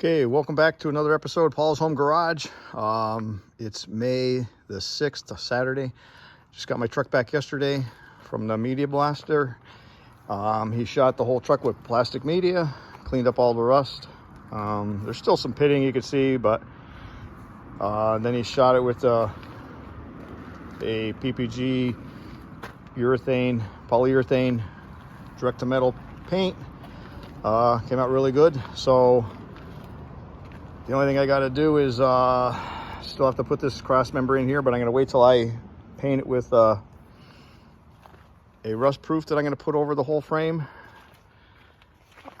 Okay, welcome back to another episode of Paul's Home Garage. It's May the 6th, Saturday. Just got my truck back yesterday from the media blaster. He shot the whole truck with plastic media, cleaned up all the rust. There's still some pitting you can see, but then he shot it with a PPG polyurethane direct to metal paint. Came out really good. So the only thing I got to do is still have to put this cross member in here, but I'm going to wait till I paint it with a rust proof that I'm going to put over the whole frame.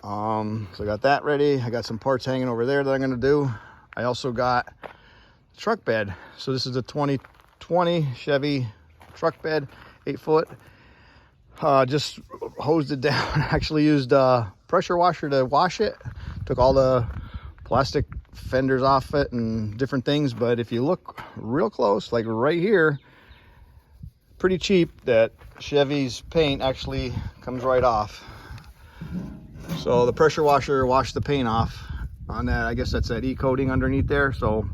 So I got that ready. I got some parts hanging over there that I'm going to do. I also got the truck bed. So this is a 2020 Chevy truck bed, 8-foot. Just hosed it down. Actually used a pressure washer to wash it. Took all the plastic fenders off it and different things, but if you look real close, like right here, pretty cheap, that Chevy's paint actually comes right off. So the pressure washer washed the paint off on that. I guess that's that e-coating underneath there. So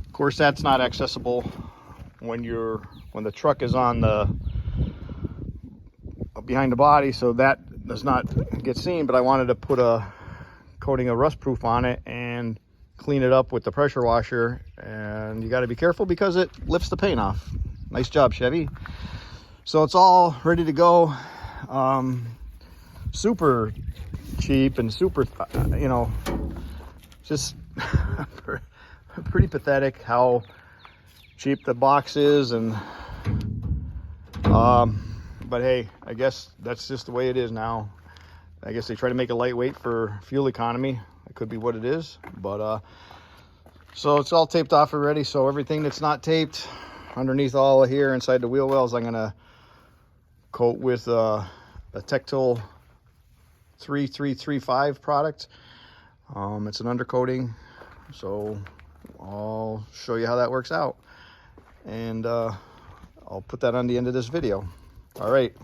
of course that's not accessible when the truck is on the behind the body, so that does not get seen. But I wanted to put a coating of rust proof on it and clean it up with the pressure washer, and you got to be careful because it lifts the paint off. Nice job, Chevy. So it's all ready to go. Super cheap and super, just pretty pathetic how cheap the box is. And but hey, I guess that's just the way it is now. I guess they try to make it lightweight for fuel economy. It could be what it is, but so it's all taped off already. So everything that's not taped underneath all of here inside the wheel wells, I'm gonna coat with a Tectile 3335 product. It's an undercoating, so I'll show you how that works out, and I'll put that on the end of this video. All right,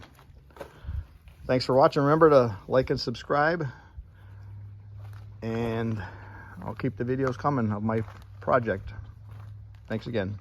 thanks for watching. Remember to like and subscribe, and I'll keep the videos coming of my project. Thanks again.